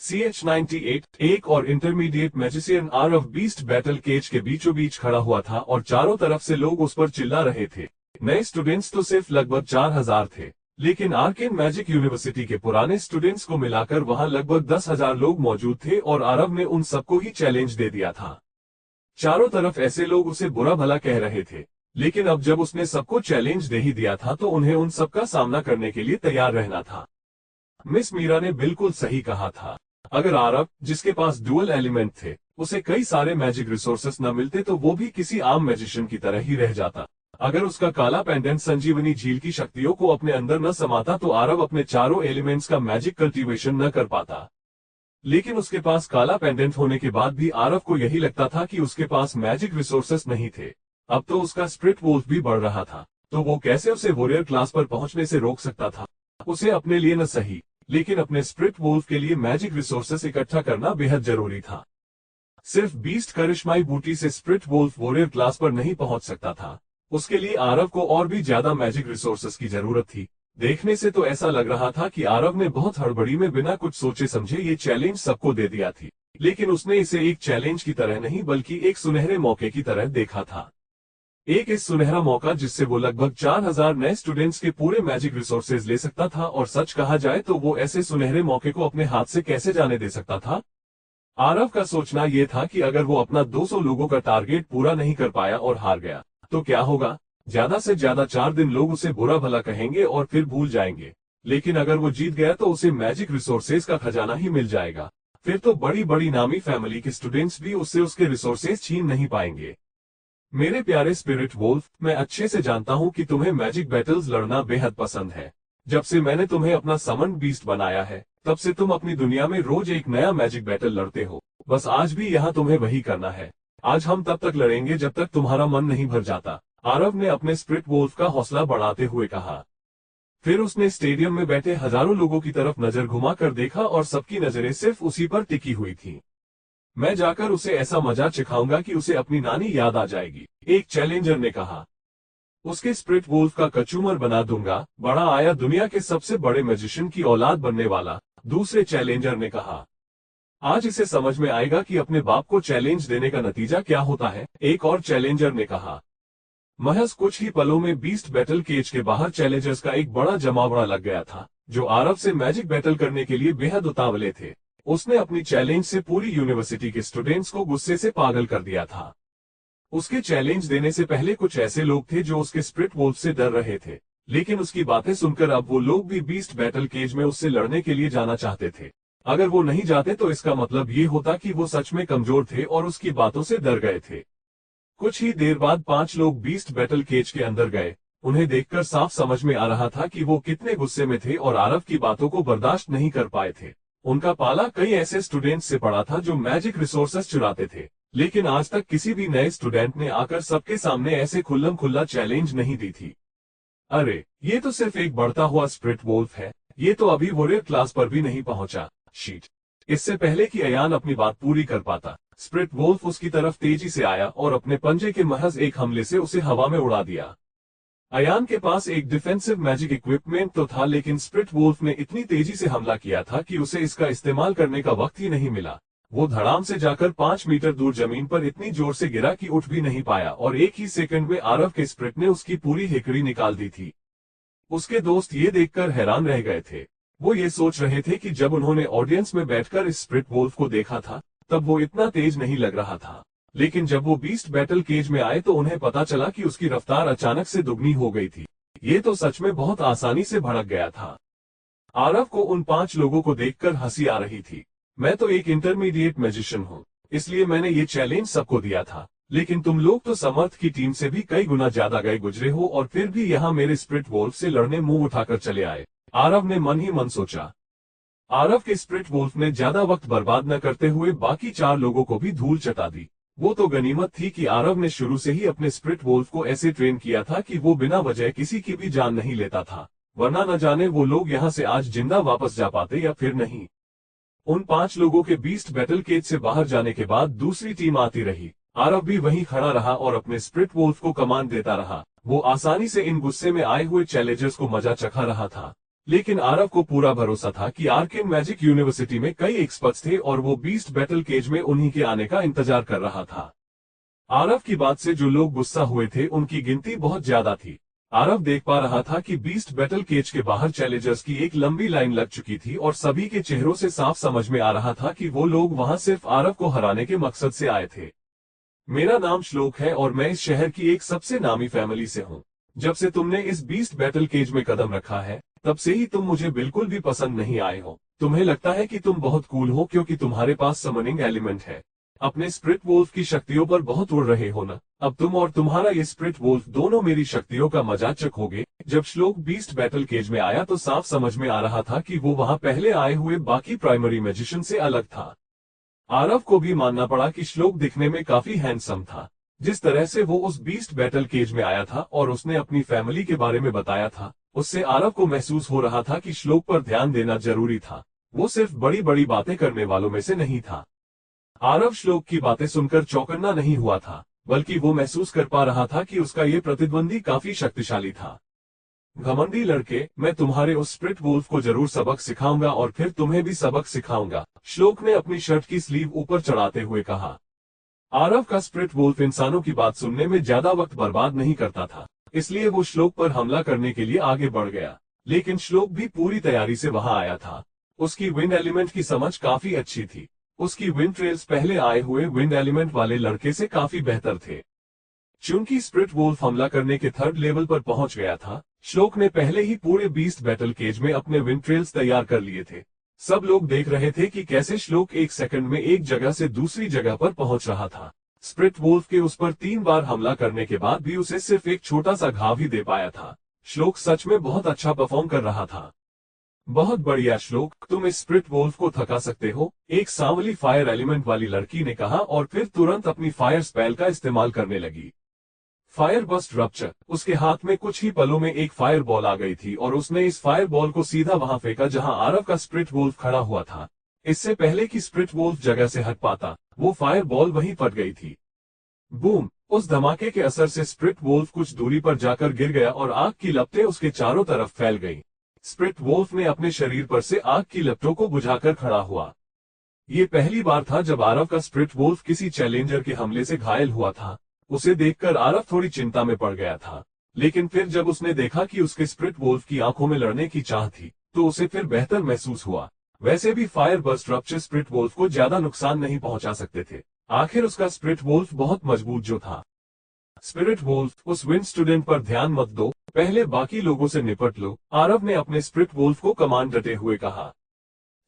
CH-98 एक और intermediate magician Aarav beast battle cage के बीचों बीच खड़ा हुआ था और चारों तरफ से लोग उस पर चिल्ला रहे थे। नए स्टूडेंट्स तो सिर्फ लगभग 4000 थे, लेकिन आर्केन मैजिक यूनिवर्सिटी के पुराने स्टूडेंट्स को मिलाकर वहां लगभग 10,000 लोग मौजूद थे और आरव ने उन सबको ही चैलेंज दे दिया था। चारों तरफ ऐसे लोग उसे बुरा भला कह रहे थे, लेकिन अब जब उसने सबको चैलेंज दे ही दिया था तो उन्हें उन सबका सामना करने के लिए तैयार रहना था। मिस मीरा ने बिल्कुल सही कहा था। अगर आरव, जिसके पास डुअल एलिमेंट थे, उसे कई सारे मैजिक रिसोर्सेस न मिलते तो वो भी किसी आम मैजिशियन की तरह ही रह जाता। अगर उसका काला पेंडेंट संजीवनी झील की शक्तियों को अपने अंदर न समाता तो आरव अपने चारों एलिमेंट्स का मैजिक कल्टीवेशन न कर पाता। लेकिन उसके पास काला पेंडेंट होने के बाद भी आरव को यही लगता था कि उसके पास मैजिक रिसोर्सेस नहीं थे। अब तो उसका स्पिरिट वोल्फ भी बढ़ रहा था, तो वो कैसे उसे वॉरियर क्लास पर पहुंचने से रोक सकता था। उसे अपने लिए न सही, लेकिन अपने स्पिरिट वोल्फ के लिए मैजिक रिसोर्सेस इकट्ठा करना बेहद जरूरी था। सिर्फ बीस्ट करिश्माई बूटी से स्पिरिट वोल्फ वॉरियर क्लास पर नहीं पहुंच सकता था। उसके लिए आरव को और भी ज्यादा मैजिक रिसोर्सेस की जरूरत थी। देखने से तो ऐसा लग रहा था कि आरव ने बहुत हड़बड़ी में बिना कुछ सोचे समझे ये चैलेंज सबको दे दिया थी, लेकिन उसने इसे एक चैलेंज की तरह नहीं बल्कि एक सुनहरे मौके की तरह देखा था। इस सुनहरा मौका जिससे वो लगभग 4000 नए स्टूडेंट्स के पूरे मैजिक रिसोर्सेज ले सकता था, और सच कहा जाए तो वो ऐसे सुनहरे मौके को अपने हाथ से कैसे जाने दे सकता था। आरव का सोचना यह था कि अगर वो अपना 200 लोगों का टारगेट पूरा नहीं कर पाया और हार गया तो क्या होगा। ज्यादा से ज्यादा 4 दिन लोग उसे बुरा भला कहेंगे और फिर भूल जाएंगे, लेकिन अगर वो जीत गया तो उसे मैजिक रिसोर्सेज का खजाना ही मिल जाएगा। फिर तो बड़ी बड़ी नामी फैमिली के स्टूडेंट्स भी उससे उसके रिसोर्सेज छीन नहीं पाएंगे। मेरे प्यारे स्पिरिट वोल्फ, मैं अच्छे से जानता हूं कि तुम्हें मैजिक बैटल्स लड़ना बेहद पसंद है। जब से मैंने तुम्हें अपना समन बीस्ट बनाया है, तब से तुम अपनी दुनिया में रोज एक नया मैजिक बैटल लड़ते हो। बस आज भी यहाँ तुम्हें वही करना है। आज हम तब तक लड़ेंगे जब तक तुम्हारा मन नहीं भर जाता, आरव ने अपने स्पिरिट वोल्फ का हौसला बढ़ाते हुए कहा। फिर उसने स्टेडियम में बैठे हजारों लोगों की तरफ नजर घुमाकर देखा और सबकी नजरें सिर्फ उसी पर टिकी हुई थी। मैं जाकर उसे ऐसा मजा चिखाऊंगा कि उसे अपनी नानी याद आ जाएगी, एक चैलेंजर ने कहा। उसके स्पिरिट वोल्फ का कचूमर बना दूंगा। बड़ा आया दुनिया के सबसे बड़े मैजिशियन की औलाद बनने वाला, दूसरे चैलेंजर ने कहा। आज इसे समझ में आएगा कि अपने बाप को चैलेंज देने का नतीजा क्या होता है, एक और चैलेंजर ने कहा। महज कुछ ही पलों में बीस्ट बैटल केज के बाहर चैलेंजर्स का एक बड़ा जमावड़ा लग गया था, जो आरव से मैजिक बैटल करने के लिए बेहद उतावले थे। उसने अपनी चैलेंज से पूरी यूनिवर्सिटी के स्टूडेंट्स को गुस्से से पागल कर दिया था। उसके चैलेंज देने से पहले कुछ ऐसे लोग थे जो उसके स्पिरिट वोल्फ से डर रहे थे, लेकिन उसकी बातें सुनकर अब वो लोग भी बीस्ट बैटल केज में उससे लड़ने के लिए जाना चाहते थे। अगर वो नहीं जाते तो इसका मतलब ये होता कि वो सच में कमजोर थे और उसकी बातों से डर गए थे। कुछ ही देर बाद 5 लोग बीस्ट बैटल केज के अंदर गए। उन्हें देखकर साफ समझ में आ रहा था कि वो कितने गुस्से में थे और आरव की बातों को बर्दाश्त नहीं कर पाए थे। उनका पाला कई ऐसे स्टूडेंट्स से पड़ा था जो मैजिक रिसोर्सेस चुराते थे, लेकिन आज तक किसी भी नए स्टूडेंट ने आकर सबके सामने ऐसे खुल्लम खुल्ला चैलेंज नहीं दी थी। अरे, ये तो सिर्फ एक बढ़ता हुआ स्पिरिट वोल्फ है, ये तो अभी वॉरियर क्लास पर भी नहीं पहुंचा। शीट। इससे पहले कि अयान अपनी बात पूरी कर पाता, स्पिरिट वोल्फ उसकी तरफ तेजी से आया और अपने पंजे के महज एक हमले से उसे हवा में उड़ा दिया। अयान के पास एक डिफेंसिव मैजिक इक्विपमेंट तो था, लेकिन स्पिरिट वोल्फ ने इतनी तेजी से हमला किया था कि उसे इसका इस्तेमाल करने का वक्त ही नहीं मिला। वो धड़ाम से जाकर 5 मीटर दूर जमीन पर इतनी जोर से गिरा कि उठ भी नहीं पाया और एक ही सेकंड में आरव के स्पिरिट ने उसकी पूरी हेकड़ी निकाल दी थी। उसके दोस्त ये देखकर हैरान रह गए थे। वो ये सोच रहे थे कि जब उन्होंने ऑडियंस में बैठकर इस स्पिरिट वोल्फ को देखा था तब वो इतना तेज नहीं लग रहा था, लेकिन जब वो बीस्ट बैटल केज में आए तो उन्हें पता चला कि उसकी रफ्तार अचानक से दुगनी हो गई थी। ये तो सच में बहुत आसानी से भड़क गया था। आरव को उन 5 लोगों को देखकर हंसी आ रही थी। मैं तो एक इंटरमीडिएट मैजिशियन हूँ, इसलिए मैंने ये चैलेंज सबको दिया था, लेकिन तुम लोग तो समर्थ की टीम से भी कई गुना ज्यादा गए गुजरे हो और फिर भी यहाँ मेरे स्पिरिट वोल्फ से लड़ने मुंह उठाकर चले आए, आरव ने मन ही मन सोचा। आरव के स्पिरिट वोल्फ ने ज्यादा वक्त बर्बाद न करते हुए बाकी 4 लोगों को भी धूल चटा दी। वो तो गनीमत थी कि आरव ने शुरू से ही अपने स्पिरिट वोल्फ को ऐसे ट्रेन किया था कि वो बिना वजह किसी की भी जान नहीं लेता था, वरना न जाने वो लोग यहाँ से आज जिंदा वापस जा पाते या फिर नहीं। उन 5 लोगों के बीस्ट बैटल केज से बाहर जाने के बाद दूसरी टीम आती रही। आरव भी वहीं खड़ा रहा और अपने स्पिरिट वोल्फ को कमांड देता रहा। वो आसानी से इन गुस्से में आए हुए चैलेंजर्स को मजा चखा रहा था। लेकिन आरव को पूरा भरोसा था कि आर्केन मैजिक यूनिवर्सिटी में कई एक्सपर्ट्स थे और वो बीस्ट बैटल केज में उन्हीं के आने का इंतजार कर रहा था। आरव की बात से जो लोग गुस्सा हुए थे उनकी गिनती बहुत ज्यादा थी। आरव देख पा रहा था कि बीस्ट बैटल केज के बाहर चैलेंजर्स की एक लंबी लाइन लग चुकी थी और सभी के चेहरों से साफ समझ में आ रहा था कि वो लोग वहां सिर्फ आरव को हराने के मकसद से आए थे। मेरा नाम श्लोक है और मैं इस शहर की एक सबसे नामी फैमिली से हूँ। जब से तुमने इस बीस्ट बैटल केज में कदम रखा है तब से ही तुम मुझे बिल्कुल भी पसंद नहीं आए हो। तुम्हें लगता है कि तुम बहुत कूल हो क्योंकि तुम्हारे पास समनिंग एलिमेंट है। अपने स्प्रिट वोल्फ की शक्तियों पर बहुत उड़ रहे हो ना। अब तुम और तुम्हारा ये स्प्रिट वोल्फ दोनों मेरी शक्तियों का मजाक चखोगे। जब श्लोक बीस्ट बैटल केज में आया तो साफ समझ में आ रहा था कि वो वहां पहले आए हुए बाकी प्राइमरी मैजिशियन से अलग था। आरव को भी मानना पड़ा कि श्लोक दिखने में काफी हैंडसम था। जिस तरह से वो उस बीस्ट बैटल केज में आया था और उसने अपनी फैमिली के बारे में बताया था, उससे आरव को महसूस हो रहा था कि श्लोक पर ध्यान देना जरूरी था। वो सिर्फ बड़ी बड़ी बातें करने वालों में से नहीं था। आरव श्लोक की बातें सुनकर चौकन्ना नहीं हुआ था, बल्कि वो महसूस कर पा रहा था कि उसका ये प्रतिद्वंदी काफी शक्तिशाली था। घमंडी लड़के, मैं तुम्हारे उस स्प्रिट वुल्फ को जरूर सबक सिखाऊंगा और फिर तुम्हें भी सबक सिखाऊंगा, श्लोक ने अपनी शर्ट की स्लीव ऊपर चढ़ाते हुए कहा। आरव का स्प्रिट वुल्फ इंसानों की बात सुनने में ज्यादा वक्त बर्बाद नहीं करता था, इसलिए वो श्लोक पर हमला करने के लिए आगे बढ़ गया। लेकिन श्लोक भी पूरी तैयारी से वहां आया था। उसकी विंड एलिमेंट की समझ काफी अच्छी थी। उसकी विंड ट्रेल्स पहले आए हुए विंड एलिमेंट वाले लड़के से काफी बेहतर थे। चूंकि स्प्रिट वुल्फ हमला करने के थर्ड लेवल पर पहुंच गया था, श्लोक ने पहले ही पूरे बीस्ट बैटल केज में अपने विंड ट्रेल्स तैयार कर लिए थे। सब लोग देख रहे थे कि कैसे श्लोक एक सेकंड में एक जगह से दूसरी जगह पर पहुंच रहा था। स्प्रिट वुल्फ के उस पर 3 बार हमला करने के बाद भी उसे सिर्फ एक छोटा सा घाव ही दे पाया था। श्लोक सच में बहुत अच्छा परफॉर्म कर रहा था। बहुत बढ़िया श्लोक, तुम इस स्प्रिट वुल्फ को थका सकते हो, एक सांवली फायर एलिमेंट वाली लड़की ने कहा और फिर तुरंत अपनी फायर स्पेल का इस्तेमाल करने लगी। Fire burst rupture. उसके हाथ में कुछ ही पलों में एक फायर बॉल आ गई थी और उसने इस फायर बॉल को सीधा वहां फेंका जहां आरव का स्प्रिट वुल्फ खड़ा हुआ था। इससे पहले कि स्प्रिट वुल्फ जगह से हट पाता, वो फायर बॉल वहीं फट गई थी। बूम! उस धमाके के असर से स्प्रिट वुल्फ कुछ दूरी पर जाकर गिर गया और आग की लपटें उसके चारों तरफ फैल गईं। स्प्रिट वुल्फ ने अपने शरीर पर से आग की लपटों को बुझाकर खड़ा हुआ। ये पहली बार था जब आरव का स्प्रिट वुल्फ किसी चैलेंजर के हमले से घायल हुआ था। उसे देखकर आरव थोड़ी चिंता में पड़ गया था, लेकिन फिर जब उसने देखा कि उसके स्प्रिट वुल्फ की आंखों में लड़ने की चाह थी, तो उसे फिर बेहतर महसूस हुआ। वैसे भी fire burst rupture spirit wolf को ज्यादा नुकसान नहीं पहुंचा सकते थे। आखिर उसका स्प्रिट वुल्फ बहुत मजबूत जो था। स्पिरिट वुल्फ, उस विंड स्टूडेंट पर ध्यान मत दो, पहले बाकी लोगों से निपट लो, आरव ने अपने स्प्रिट वुल्फ को कमांड देते हुए कहा।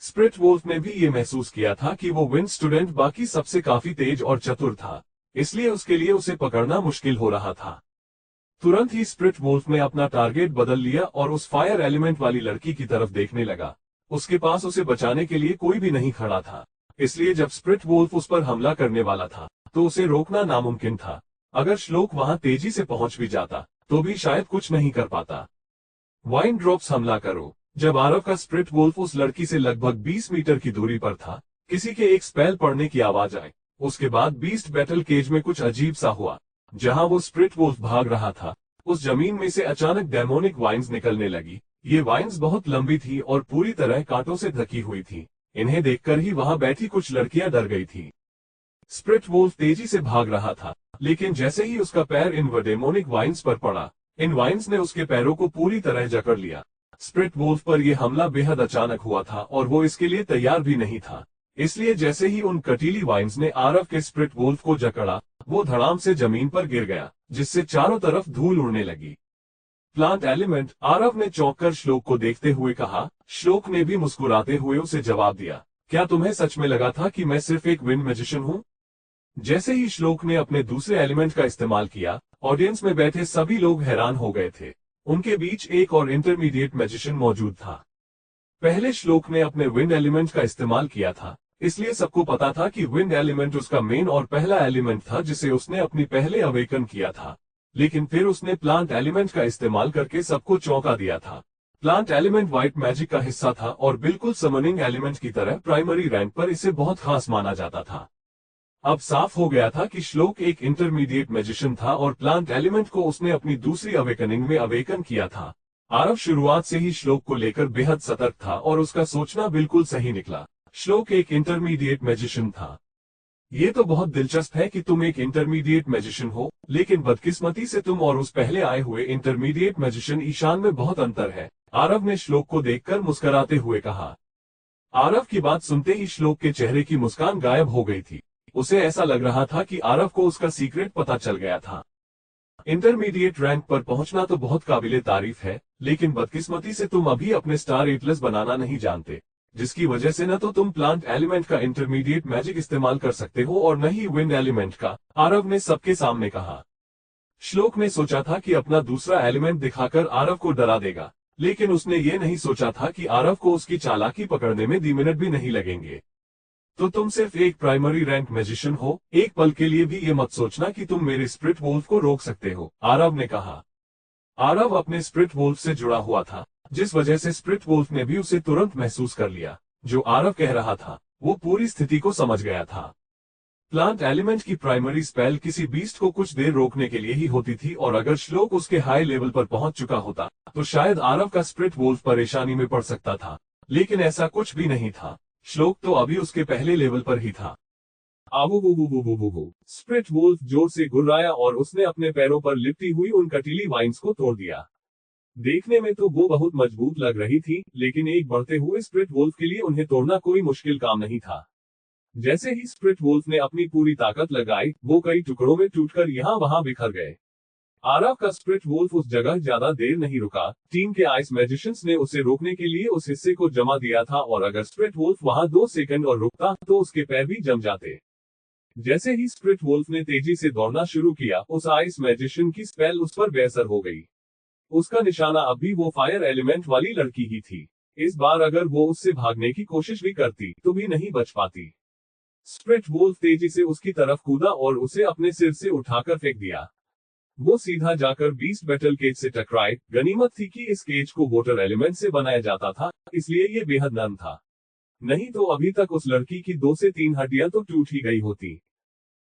स्प्रिट वुल्फ ने भी ये महसूस किया था कि वो विंड स्टूडेंट बाकी सबसे काफी तेज और चतुर था, इसलिए उसके लिए उसे पकड़ना मुश्किल हो रहा था। तुरंत ही स्प्रिट वुल्फ ने अपना टारगेट बदल लिया और उस फायर एलिमेंट वाली लड़की की तरफ देखने लगा। उसके पास उसे बचाने के लिए कोई भी नहीं खड़ा था, इसलिए जब स्प्रिट वुल्फ उस पर हमला करने वाला था तो उसे रोकना नामुमकिन था। अगर श्लोक वहां तेजी से पहुंच भी जाता तो भी शायद कुछ नहीं कर पाता। वाइन ड्रॉप्स, हमला करो। जब आरव का स्प्रिट वुल्फ उस लड़की से लगभग 20 मीटर की दूरी पर था, किसी के एक स्पेल पड़ने की आवाज आई। उसके बाद बीस्ट बैटल केज में कुछ अजीब सा हुआ। जहां वो स्प्रिट वुल्फ भाग रहा था, उस जमीन में से अचानक डेमोनिक वाइन्स निकलने लगी। ये वाइन्स बहुत लंबी थी और पूरी तरह कांटों से ढकी हुई थी। इन्हें देखकर ही वहां बैठी कुछ लड़कियां डर गई थी। स्प्रिट वुल्फ तेजी से भाग रहा था, लेकिन जैसे ही उसका पैर इन डेमोनिक वाइन्स पर पड़ा, इन वाइन्स ने उसके पैरों को पूरी तरह जकड़ लिया। स्प्रिट वुल्फ पर यह हमला बेहद अचानक हुआ था और वो इसके लिए तैयार भी नहीं था। इसलिए जैसे ही उन कटीली वाइन्स ने आरव के स्प्रिट वुल्फ को जकड़ा, वो धड़ाम से जमीन पर गिर गया, जिससे चारों तरफ धूल उड़ने लगी। प्लांट एलिमेंट, आरव ने चौंक कर श्लोक को देखते हुए कहा। श्लोक ने भी मुस्कुराते हुए उसे जवाब दिया, क्या तुम्हें सच में लगा था कि मैं सिर्फ एक विंड मैजिशियन हूँ? जैसे ही श्लोक ने अपने दूसरे एलिमेंट का इस्तेमाल किया, ऑडियंस में बैठे सभी लोग हैरान हो गए थे। उनके बीच एक और इंटरमीडिएट मैजिशियन मौजूद था। पहले श्लोक ने अपने विंड एलिमेंट का इस्तेमाल किया था, इसलिए सबको पता था कि विंड एलिमेंट उसका मेन और पहला एलिमेंट था जिसे उसने अपनी पहले अवेकन किया था। लेकिन फिर उसने प्लांट एलिमेंट का इस्तेमाल करके सबको चौंका दिया था। प्लांट एलिमेंट व्हाइट मैजिक का हिस्सा था और बिल्कुल समनिंग एलिमेंट की तरह प्राइमरी रैंक पर इसे बहुत खास माना जाता था। अब साफ हो गया था कि श्लोक एक इंटरमीडिएट मैजिशियन था और प्लांट एलिमेंट को उसने अपनी दूसरी अवेकनिंग में अवेकन किया था। आरव शुरुआत से ही श्लोक को लेकर बेहद सतर्क था और उसका सोचना बिल्कुल सही निकला। श्लोक एक इंटरमीडिएट मैजिशियन था। ये तो बहुत दिलचस्प है कि तुम एक इंटरमीडिएट मैजिशियन हो, लेकिन बदकिस्मती से तुम और उस पहले आए हुए इंटरमीडिएट मैजिशियन ईशान में बहुत अंतर है, आरव ने श्लोक को देखकर मुस्कुराते हुए कहा। आरव की बात सुनते ही श्लोक के चेहरे की मुस्कान गायब हो गई थी। उसे ऐसा लग रहा था कि आरव को उसका सीक्रेट पता चल गया था। इंटरमीडिएट रैंक पर पहुंचना तो बहुत काबिले तारीफ है, लेकिन बदकिस्मती से तुम अभी अपने स्टार एटलस बनाना नहीं जानते, जिसकी वजह से न तो तुम प्लांट एलिमेंट का इंटरमीडिएट मैजिक इस्तेमाल कर सकते हो और न ही विंड एलिमेंट का, आरव ने सबके सामने कहा। श्लोक ने सोचा था कि अपना दूसरा एलिमेंट दिखाकर आरव को डरा देगा, लेकिन उसने ये नहीं सोचा था कि आरव को उसकी चालाकी पकड़ने में 2 मिनट भी नहीं लगेंगे। तो तुम सिर्फ एक प्राइमरी रैंक मैजिशियन हो, एक पल के लिए भी ये मत सोचना कि तुम मेरे स्प्रिट वोल्फ को रोक सकते हो, आरव ने कहा। आरव अपने स्प्रिट वोल्फ से जुड़ा हुआ था, जिस वजह से स्प्रिट वोल्फ ने भी उसे तुरंत महसूस कर लिया। जो आरव कह रहा था वो पूरी स्थिति को समझ गया था। प्लांट एलिमेंट की प्राइमरी स्पेल किसी बीस्ट को कुछ देर रोकने के लिए ही होती थी, और अगर श्लोक उसके हाई लेवल पर पहुंच चुका होता तो शायद आरव का स्प्रिट वोल्फ परेशानी में पड़ सकता था, लेकिन ऐसा कुछ भी नहीं था। श्लोक तो अभी उसके पहले लेवल पर ही था। आबू स्प्रिट वोल्फ जोर से गुर्राया और उसने अपने पैरों पर लिपटी हुई उन कटीली वाइन्स को तोड़ दिया। देखने में तो वो बहुत मजबूत लग रही थी, लेकिन एक बढ़ते हुए स्प्रिट वोल्फ के लिए उन्हें तोड़ना कोई मुश्किल काम नहीं था। जैसे ही स्प्रिट वोल्फ ने अपनी पूरी ताकत लगाई, वो कई टुकड़ों में टूटकर यहाँ वहां बिखर गए। आरव का स्प्रिट वोल्फ उस जगह ज्यादा देर नहीं रुका। टीम के आइस मैजिशियंस ने उसे रोकने के लिए उस हिस्से को जमा दिया था, और अगर स्प्रिट वोल्फ वहां 2 सेकंड और रुकता तो उसके पैर भी जम जाते। जैसे ही स्प्रिट वोल्फ ने तेजी से दौड़ना शुरू किया, उस आइस मैजिशियन की स्पेल उस पर बेअसर हो गई। उसका निशाना अब भी वो फायर एलिमेंट वाली लड़की ही थी। इस बार अगर वो उससे भागने की कोशिश भी करती तो भी नहीं बच पाती। स्प्रिट वोल्फ तेजी से उसकी तरफ कूदा और उसे अपने सिर से उठाकर फेंक दिया। वो सीधा जाकर बीस्ट बैटल केज से टकराए। गनीमत थी कि इस केज को वोटर एलिमेंट से बनाया जाता था, इसलिए ये बेहद नरम था। नहीं तो अभी तक उस लड़की की 2 से 3 हड्डियां तो टूट ही गई होती।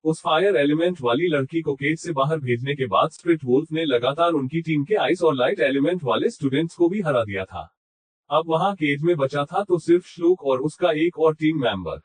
उस फायर एलिमेंट वाली लड़की को केज से बाहर भेजने के बाद स्प्रिट वोल्फ ने लगातार उनकी टीम के आइस और लाइट एलिमेंट वाले स्टूडेंट्स को भी हरा दिया था। अब वहां केज में बचा था तो सिर्फ श्लोक और उसका एक और टीम मेंबर।